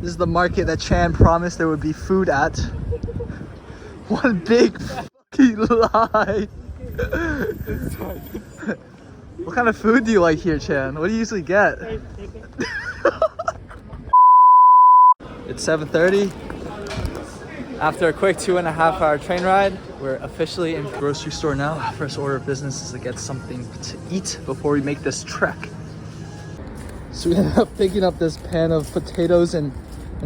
This is the market that Chan promised there would be food at. One big fucking lie. What kind of food do you like here, Chan? What do you usually get? It's 7:30. After a quick 2.5-hour train ride, we're officially in the grocery store now. First order of business is to get something to eat before we make this trek. So we ended up picking up this pan of potatoes and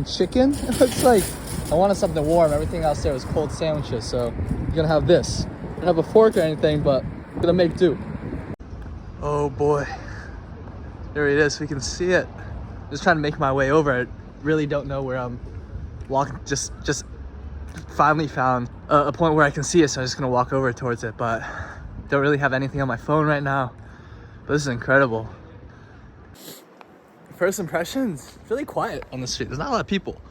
chicken. It looks like I wanted something warm. Everything else there was cold sandwiches, so we're gonna have this. I don't have a fork or anything, but I'm gonna make do. Oh boy, there it is. We can see it. Just trying to make my way over. I really don't know where I'm walking. Just finally found a point where I can see it, so I'm just gonna walk over towards it. But don't really have anything on my phone right now. But this is incredible. First impressions, it's really quiet on the street. There's not a lot of people.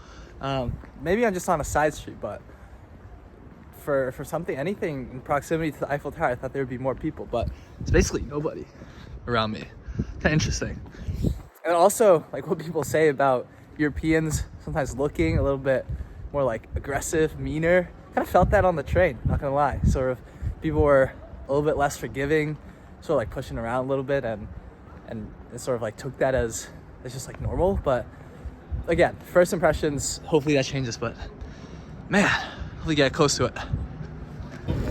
Maybe I'm just on a side street, but for anything in proximity to the Eiffel Tower, I thought there would be more people, but it's basically nobody around me. Kind of interesting. And also, like what people say about Europeans sometimes looking a little bit more like aggressive, meaner. Kind of felt that on the train, not gonna lie. Sort of people were a little bit less forgiving, sort of like pushing around a little bit, and it sort of like took that as just like normal. But again, first impressions, hopefully that changes, but man, hopefully get close to it.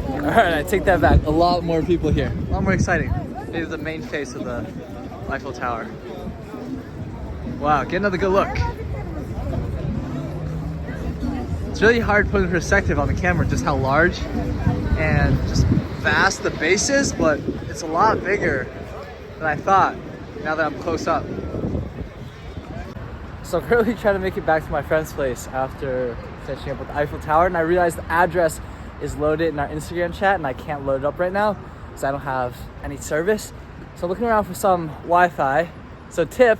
All right, I take that back. A lot more people here, a lot more exciting. This is the main face of the Eiffel Tower. Wow, get another good look. It's really hard to put in perspective on the camera just how large and just vast the base is, but it's a lot bigger than I thought now that I'm close up. So I'm currently trying to make it back to my friend's place after finishing up with the Eiffel Tower, and I realized the address is loaded in our Instagram chat and I can't load it up right now because I don't have any service. So I'm looking around for some Wi-Fi. So tip,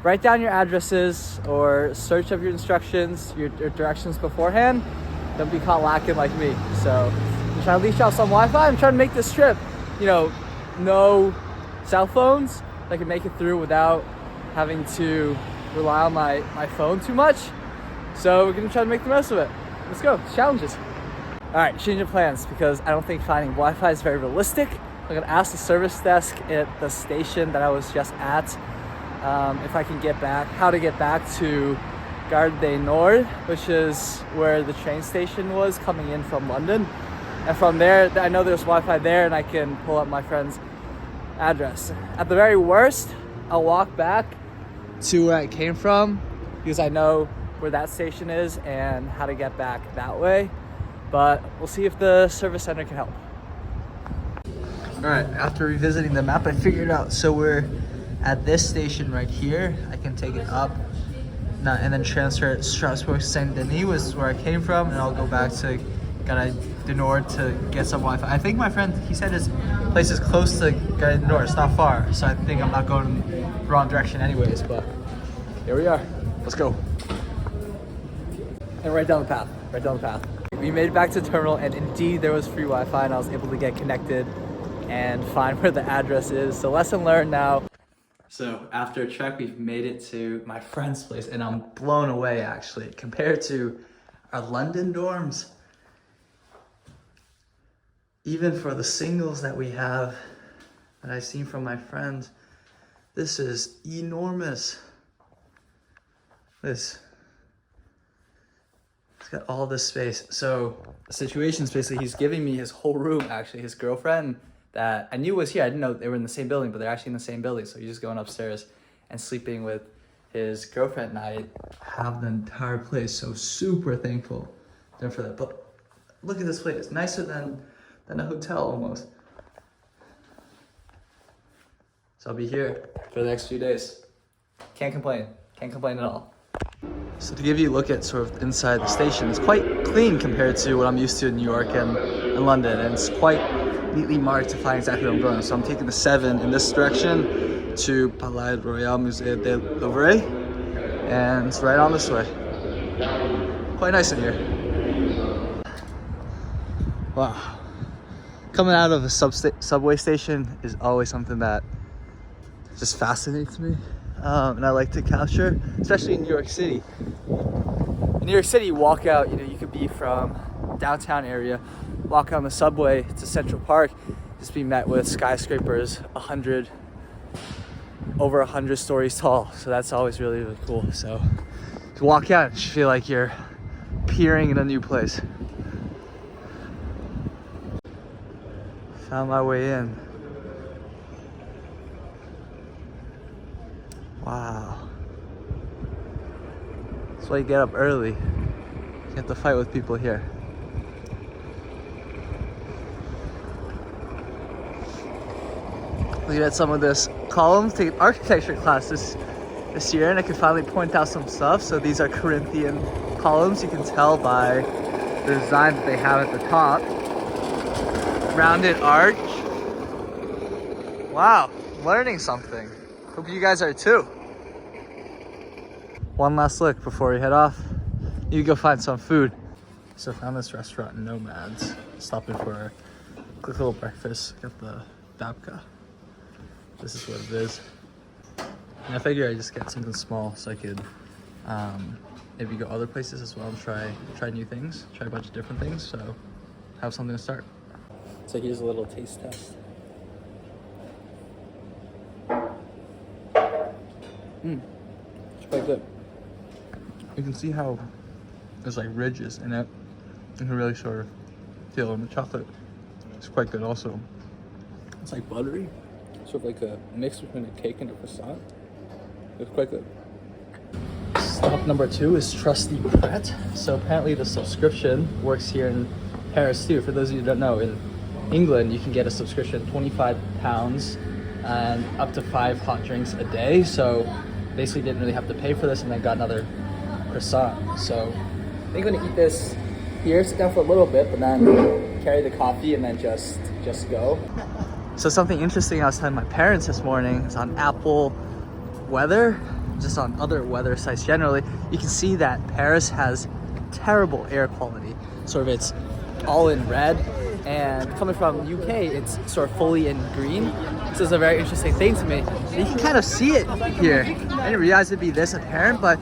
write down your addresses or search up your instructions, your directions beforehand. Don't be caught lacking like me. So I'm trying to leash out some Wi-Fi. I'm trying to make this trip, no cell phones. I can make it through without having to rely on my phone too much. So we're gonna try to make the most of it. Let's go, challenges. All right, change of plans because I don't think finding Wi-Fi is very realistic. I'm gonna ask the service desk at the station that I was just at if I can get back, how to get back to Gare du Nord, which is where the train station was coming in from London. And from there, I know there's Wi-Fi there and I can pull up my friend's address. At the very worst, I'll walk back to where I came from because I know where that station is and how to get back that way. But we'll see if the service center can help. All right, after revisiting the map, I figured out. So we're at this station right here. I can take it up and then transfer it. Strasbourg Saint Denis was where I came from, and I'll go back to Gare du Nord to get some Wi-Fi. I think my friend, he said his place is close to Gare du Nord. It's not far, so I think I'm not going the wrong direction anyways, but here we are. Let's go. And right down the path, right down the path. We made it back to the terminal, and indeed there was free Wi-Fi, and I was able to get connected and find where the address is. So lesson learned now. So after a trek, we've made it to my friend's place, and I'm blown away actually. Compared to our London dorms, even for the singles that we have, that I've seen from my friends, this is enormous. It's got all this space. So the situation is basically he's giving me his whole room, actually. His girlfriend that I knew was here. I didn't know they were in the same building, but they're actually in the same building. So he's just going upstairs and sleeping with his girlfriend, and I have the entire place. So super thankful for that. But look at this place. It's nicer than a hotel almost. So I'll be here for the next few days. Can't complain. Can't complain at all. So to give you a look at sort of inside the station, it's quite clean compared to what I'm used to in New York and London, and it's quite neatly marked to find exactly where I'm going. So I'm taking the 7 in this direction to Palais Royal Musée de Louvre, and it's right on this way. Quite nice in here. Wow. Coming out of a subway station is always something that just fascinates me. and I like to capture, especially in New York City. In New York City, you walk out, you could be from downtown area, walk on the subway to Central Park, just be met with skyscrapers over 100 stories tall. So that's always really, really cool. So to walk out, you feel like you're peering in a new place. Found my way in. Wow. That's why you get up early. You have to fight with people here. Looking at some of this columns, taking architecture classes this year, and I could finally point out some stuff. So these are Corinthian columns. You can tell by the design that they have at the top. Rounded arch. Wow, learning something. Hope you guys are too. One last look before we head off. Need to go find some food. So I found this restaurant, Nomads. Stopping for a quick little breakfast. Got the babka. This is what it is. And I figure I just get something small so I could maybe go other places as well and try new things, try a bunch of different things. So have something to start. So here's a little taste test. It's quite good. You can see how there's like ridges in it. You can really sort of feel it in the chocolate. It's quite good also. It's like buttery, sort of like a mix between a cake and a croissant. It's quite good. Stop number 2 is Trusty Pret. So apparently the subscription works here in Paris too. For those of you who don't know, in England you can get a subscription, £25 and up to 5 hot drinks a day. So basically didn't really have to pay for this, and then got another croissant. So I think I'm gonna eat this here, sit down for a little bit, but then carry the coffee and then just go. So something interesting I was telling my parents this morning is on Apple Weather, just on other weather sites generally, you can see that Paris has terrible air quality. Sort of it's all in red, and coming from UK, it's sort of fully in green. This is a very interesting thing to me. You can kind of see it here. I didn't realize it'd be this apparent, but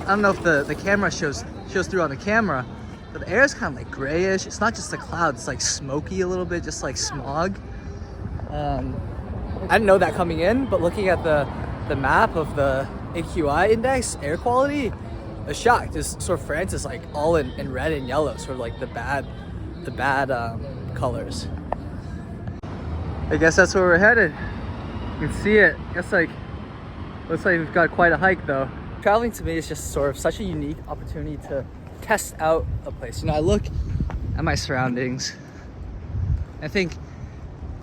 I don't know if the camera shows through on the camera, but the air is kind of like grayish. It's not just the clouds, it's like smoky a little bit, just like smog. I didn't know that coming in, but looking at the map of the AQI index, air quality, I was shocked. Just sort of France is like all in red and yellow, sort of like the bad colors. I guess that's where we're headed. You can see it. Looks like we've got quite a hike though. Traveling to me is just sort of such a unique opportunity to test out a place. I look at my surroundings. I think,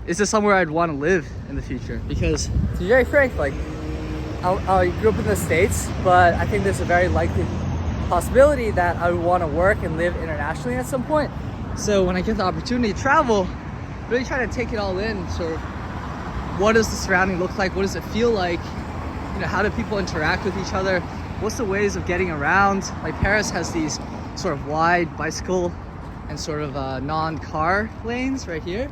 is this somewhere I'd want to live in the future? Because to be very frank, like I grew up in the States, but I think there's a very likely possibility that I would want to work and live internationally at some point. So when I get the opportunity to travel, really try to take it all in. Sort of, what does the surrounding look like? What does it feel like? How do people interact with each other? What's the ways of getting around? Like Paris has these sort of wide bicycle and sort of non-car lanes right here.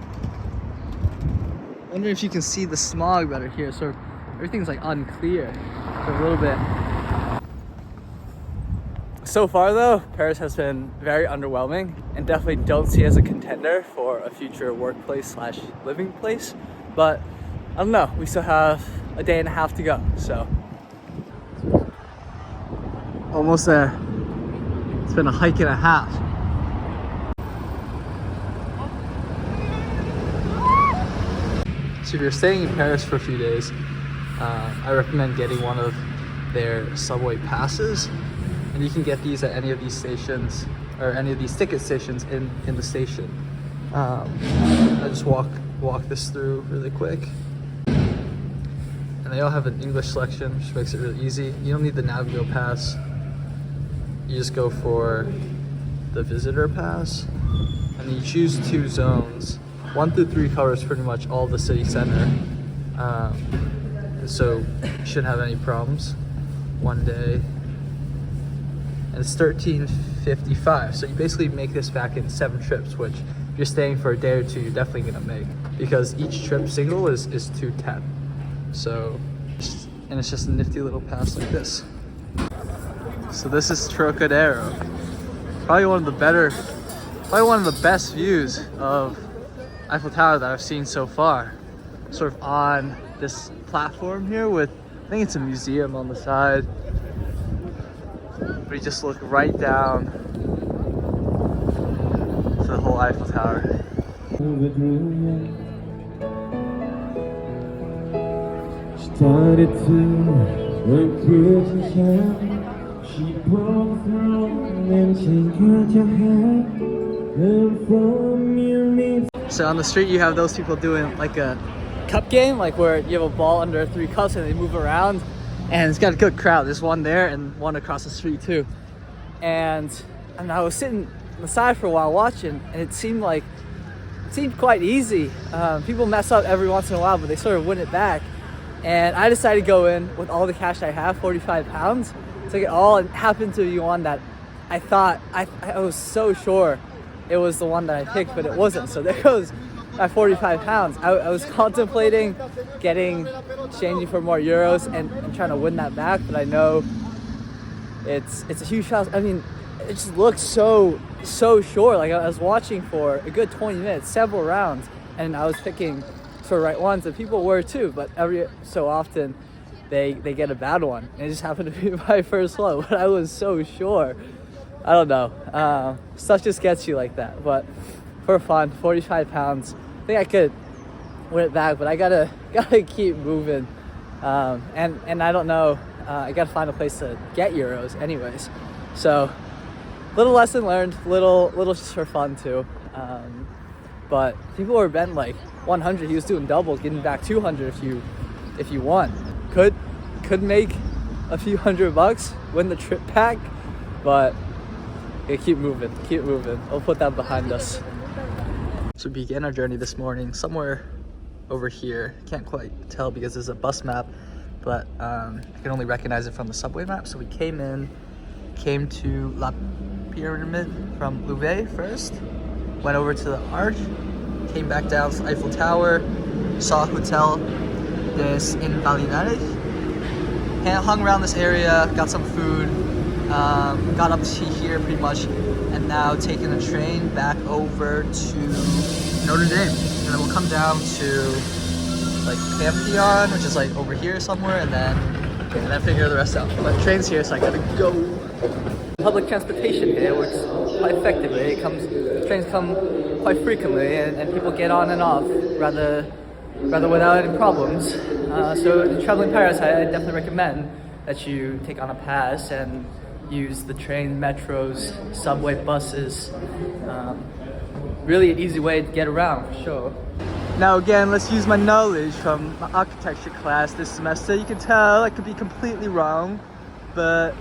I wonder if you can see the smog better here. Sort of everything's like unclear for a little bit. So far though, Paris has been very underwhelming, and definitely don't see it as a contender for a future workplace / living place. But I don't know, we still have a day and a half to go, so. Almost there. It's been a hike and a half. So if you're staying in Paris for a few days, I recommend getting one of their subway passes. And you can get these at any of these stations, or any of these ticket stations in the station. I just walk this through really quick. And they all have an English selection, which makes it really easy. You don't need the Navigo pass. You just go for the visitor pass. And you choose 2 zones. 1 through 3 covers pretty much all the city center. So you shouldn't have any problems. 1 day. And it's $13.55. So you basically make this back in 7 trips, which if you're staying for a day or 2, you're definitely gonna make, because each trip single is $2.10. So and it's just a nifty little pass like this. So this is Trocadero. Probably one of the best views of Eiffel Tower that I've seen so far. Sort of on this platform here with, I think it's a museum on the side. But you just look right down to the whole Eiffel Tower. Started to work with she broke through and she got your hand and from you. So on the street you have those people doing like a cup game, like where you have a ball under 3 cups and they move around, and it's got a good crowd. There's one there and one across the street too. And I was sitting on the side for a while watching, and it seemed quite easy. People mess up every once in a while, but they sort of win it back. And I decided to go in with all the cash I have, 45 pounds. Took it all, and happened to be one that I thought, I was so sure it was the one that I picked, but it wasn't. So there goes my 45 pounds. I was contemplating exchanging for more euros and trying to win that back, but I know it's a huge house. I mean, it just looks so sure. Like I was watching for a good 20 minutes, several rounds, and I was picking for right ones, and people were too, but every so often they get a bad one, and it just happened to be my first one. But I was so sure. I don't know, stuff just gets you like that. But for fun, 45 pounds, I think I could win it back, but I gotta keep moving, and I don't know, I gotta find a place to get euros anyways. So little lesson learned, little just for fun too. But people were betting like 100. He was doing doubles, getting back 200 if you won. Could make a few $100, win the trip back, but yeah, keep moving. We'll put that behind us. So we began our journey this morning somewhere over here. Can't quite tell because there's a bus map, but I can only recognize it from the subway map. So we came to La Pyramide from Louvre first, went over to the Arch, came back down to Eiffel Tower, saw Hotel des Invalides, hung around this area, got some food, got up to here pretty much, and now taking a train back over to Notre Dame. And then we'll come down to like Panthéon, which is like over here somewhere, and then figure the rest out. But the train's here, so I gotta go. Public transportation here works quite effectively. Trains come quite frequently, and people get on and off rather without any problems. So traveling Paris, I definitely recommend that you take on a pass and use the train, metros, subway, buses. Really an easy way to get around, for sure. Now again, let's use my knowledge from my architecture class this semester. You can tell I could be completely wrong, but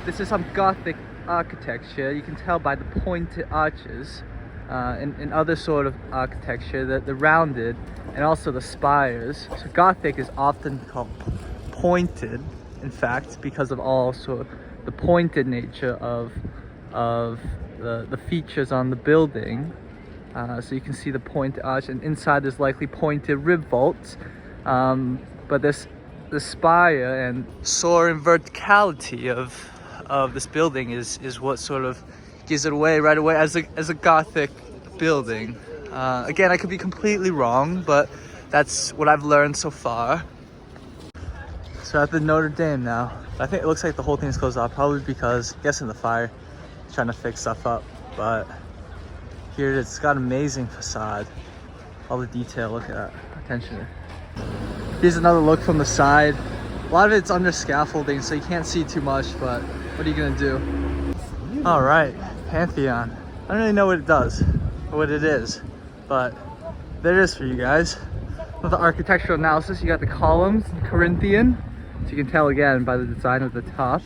this is some Gothic architecture. You can tell by the pointed arches. In other sort of architecture, the rounded, and also the spires. So Gothic is often called pointed, in fact, because of also the pointed nature of the features on the building. So you can see the pointed arch, and inside there's likely pointed rib vaults. But the spire and soaring verticality of this building is what sort of gives it away right away as a Gothic building. Again, I could be completely wrong, but that's what I've learned so far. So at the Notre Dame now. I think it looks like the whole thing's closed off, probably because I'm guessing the fire is trying to fix stuff up. But here it is. It's got an amazing facade. All the detail, look at that. Attention. Here's another look from the side. A lot of it's under scaffolding, so you can't see too much, but what are you gonna do? All right, Panthéon. I don't really know what it does or what it is, but there it is for you guys. With the architectural analysis, you got the columns, Corinthian, so you can tell again by the design of the top,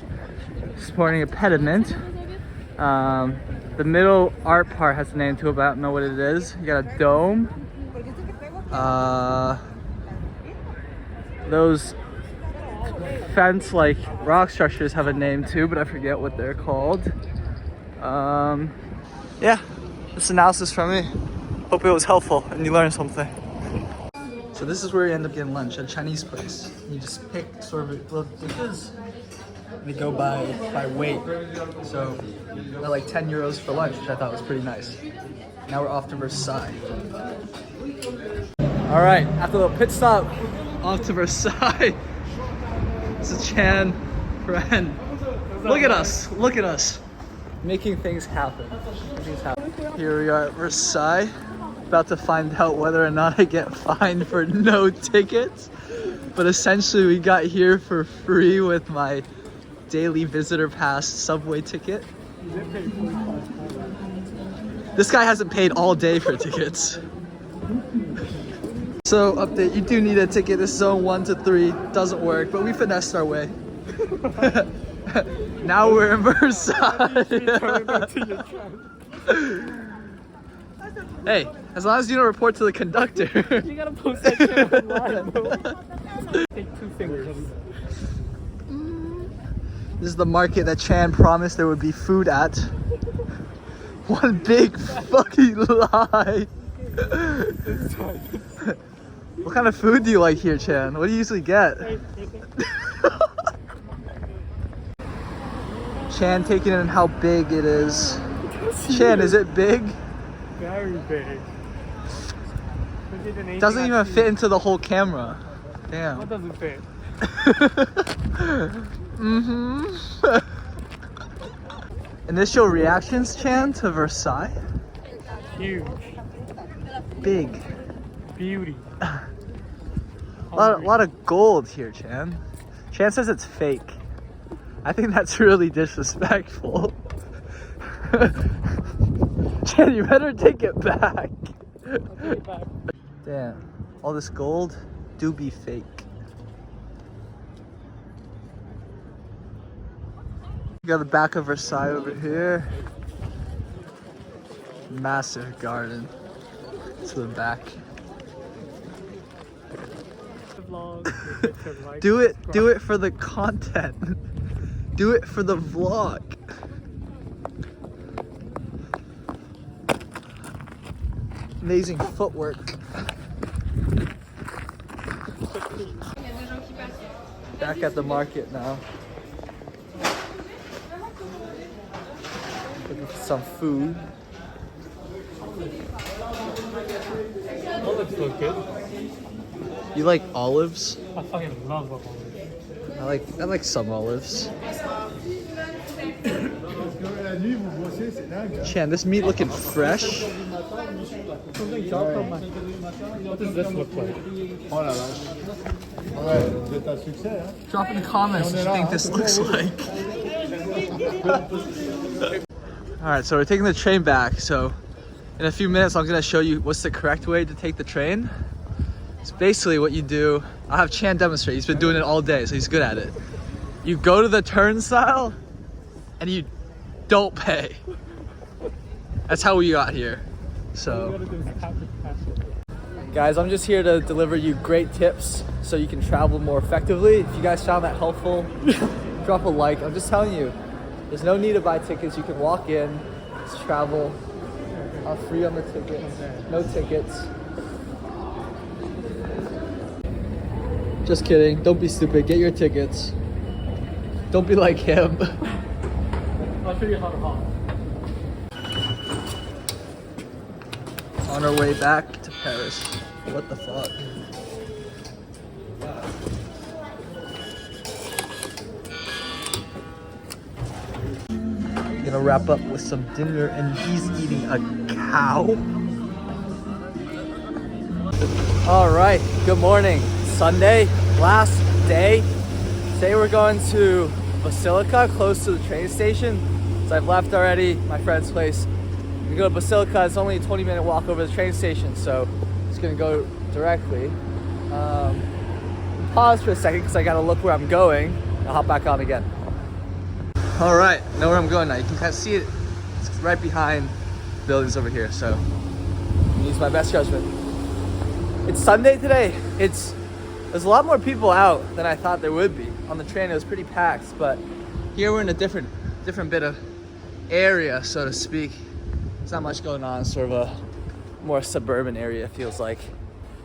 supporting a pediment. The middle art part has a name to it, but I don't know what it is. You got a dome. Those fence-like rock structures have a name too, but I forget what they're called. Yeah, this analysis from me. Hope it was helpful and you learned something. So this is where you end up getting lunch, at a Chinese place. You just pick sort of little dishes. They go by weight. So they're like 10 euros for lunch, which I thought was pretty nice. Now we're off to Versailles. All right, after a little pit stop, off to Versailles. This is Chan, friend. Look at us, look at us. Making things happen. Here we are at Versailles. About to find out whether or not I get fined for no tickets. But essentially we got here for free with my daily visitor pass subway ticket. This guy hasn't paid all day for tickets. So update, you do need a ticket. This zone 1 to 3 doesn't work, but we finessed our way. Now we're in Versailles. Hey, as long as you don't report to the conductor. You gotta post that shit online, bro. Take 2 fingers. This is the market that Chan promised there would be food at. One big fucking lie. What kind of food do you like here, Chan? What do you usually get? Chan taking in how big it is. Chan, is it big? Very big. Doesn't even fit into the whole camera. Damn. What doesn't fit? Initial reactions, Chan, to Versailles? Huge. Big. Beauty. A lot of gold here, Chan. Chan says it's fake. I think that's really disrespectful. Chan, you better take it back. I'll take it back. Damn, all this gold do be fake. We got the back of Versailles over here. Massive garden to the back. Do it for the content. Do it for the vlog. Amazing footwork. Back at the market now. Looking for some food. Olives look good. You like olives? I fucking love olives. I like some olives. Chan, this meat looking fresh. What does this look like? Drop in the comments what you think this looks like. Alright, so we're taking the train back. So in a few minutes I'm gonna show you what's the correct way to take the train. It's basically what you do. I'll have Chan demonstrate. He's been doing it all day, so he's good at it. You go to the turnstile and you don't pay. That's how we got here. So guys, I'm just here to deliver you great tips so you can travel more effectively. If you guys found that helpful, drop a like. I'm just telling you, there's no need to buy tickets. You can walk in, just travel. Free on the tickets, no tickets. Just kidding, don't be stupid, get your tickets. Don't be like him. I'll show you how to hop. On our way back to Paris. What the fuck? Gonna wrap up with some dinner and he's eating a cow. All right, good morning. Sunday, last day. Today we're going to Basilica, close to the train station. So I've left already, my friend's place. We go to Basilica, it's only a 20-minute walk over the train station, so it's gonna go directly. Pause for a second because I gotta look where I'm going. I'll hop back on again. All right, know where I'm going now. You can kind of see it. It's right behind the buildings over here, so use my best judgment. It's Sunday today. There's a lot more people out than I thought there would be. On the train, it was pretty packed, but here we're in a different bit of area, so to speak. There's not much going on. It's sort of a more suburban area, it feels like.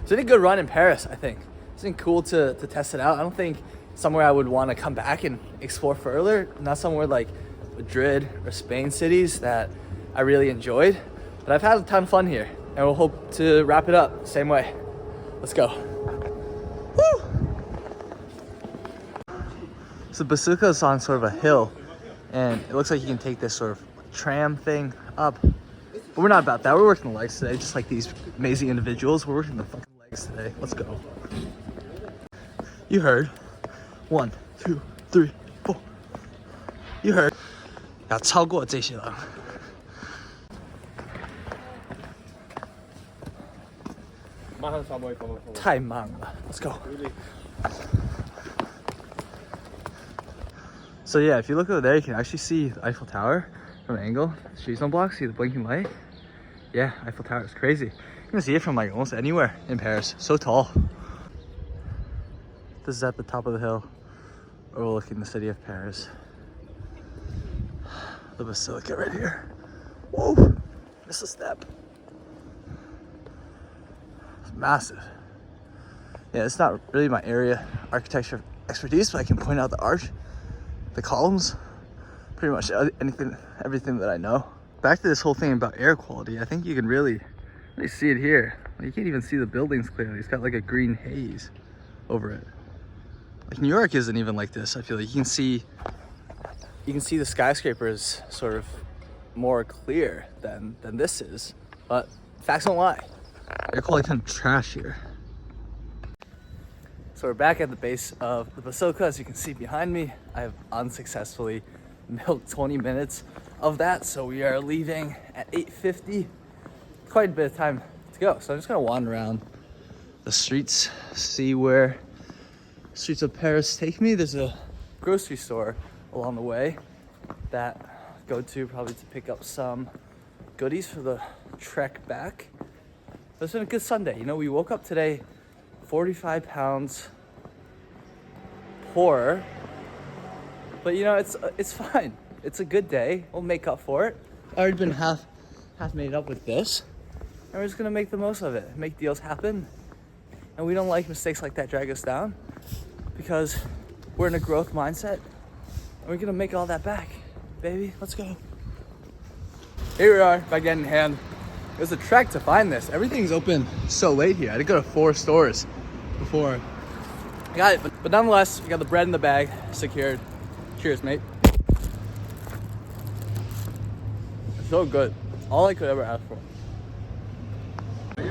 It's been a good run in Paris, I think. It's been cool to test it out. I don't think somewhere I would want to come back and explore further. Not somewhere like Madrid or Spain cities that I really enjoyed. But I've had a ton of fun here, and we'll hope to wrap it up same way. Let's go. Woo! So the Basilica is on sort of a hill, and it looks like you can take this sort of tram thing up. But we're not about that. We're working the legs today, just like these amazing individuals. We're working the fucking legs today. Let's go. You heard. 1, 2, 3, 4. You heard. 要超过这些了。太慢了。Let's go. So yeah, if you look over there, you can actually see the Eiffel Tower from an angle. Streets on block, see the blinking light. Yeah, Eiffel Tower is crazy. You can see it from like almost anywhere in Paris. So tall. This is at the top of the hill overlooking the city of Paris. The Basilica right here. Whoa, missed a step. It's massive. Yeah, it's not really my area architecture expertise, but I can point out the arch, the columns, pretty much everything that I know. Back to this whole thing about air quality, I think you can really see it here. You can't even see the buildings clearly. It's got like a green haze over it. Like New York isn't even like this. I feel like you can see the skyscrapers sort of more clear than this is. But facts don't lie. Air quality kind of trash here. So we're back at the base of the Basilica. As you can see behind me, I have unsuccessfully milked 20 minutes of that. So we are leaving at 8:50. Quite a bit of time to go. So I'm just gonna wander around the streets, see where streets of Paris take me. There's a grocery store along the way that I go to probably to pick up some goodies for the trek back. But it's been a good Sunday. You know, we woke up today 45 pounds poorer, but you know, it's fine. It's a good day. We'll make up for it. I've already been half made up with this, and we're just gonna make the most of it, make deals happen. And we don't like mistakes like that drag us down, because we're in a growth mindset, and we're gonna make all that back, baby. Let's go. Here we are, back in hand. It was a trek to find this. Everything's open so late here. I had to go to 4 stores before I got it. But nonetheless, we got the bread in the bag secured. Cheers, mate. It's so good. All I could ever ask for. I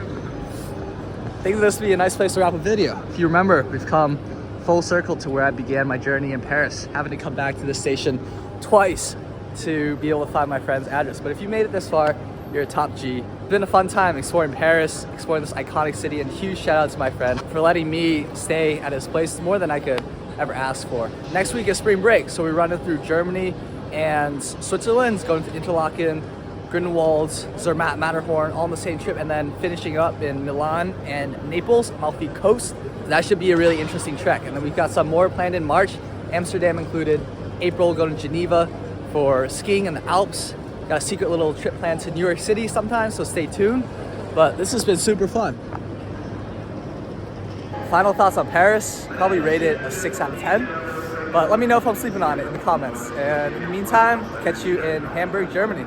think this would be a nice place to wrap a video. If you remember, we've come full circle to where I began my journey in Paris, having to come back to the station twice to be able to find my friend's address. But if you made it this far, you're a top G. It's been a fun time exploring Paris, exploring this iconic city, and huge shout out to my friend for letting me stay at his place. It's more than I could ever ask for. Next week is spring break, so we're running through Germany and Switzerland, going to Interlaken, Grindelwald, Zermatt, Matterhorn, all on the same trip, and then finishing up in Milan and Naples, Amalfi Coast. That should be a really interesting trek. And then we've got some more planned in March, Amsterdam included. April, going to Geneva for skiing in the Alps. Got a secret little trip planned to New York City sometime, so stay tuned. But this has been super fun. Final thoughts on Paris, probably rate it a 6 out of 10. But let me know if I'm sleeping on it in the comments. And in the meantime, catch you in Hamburg, Germany.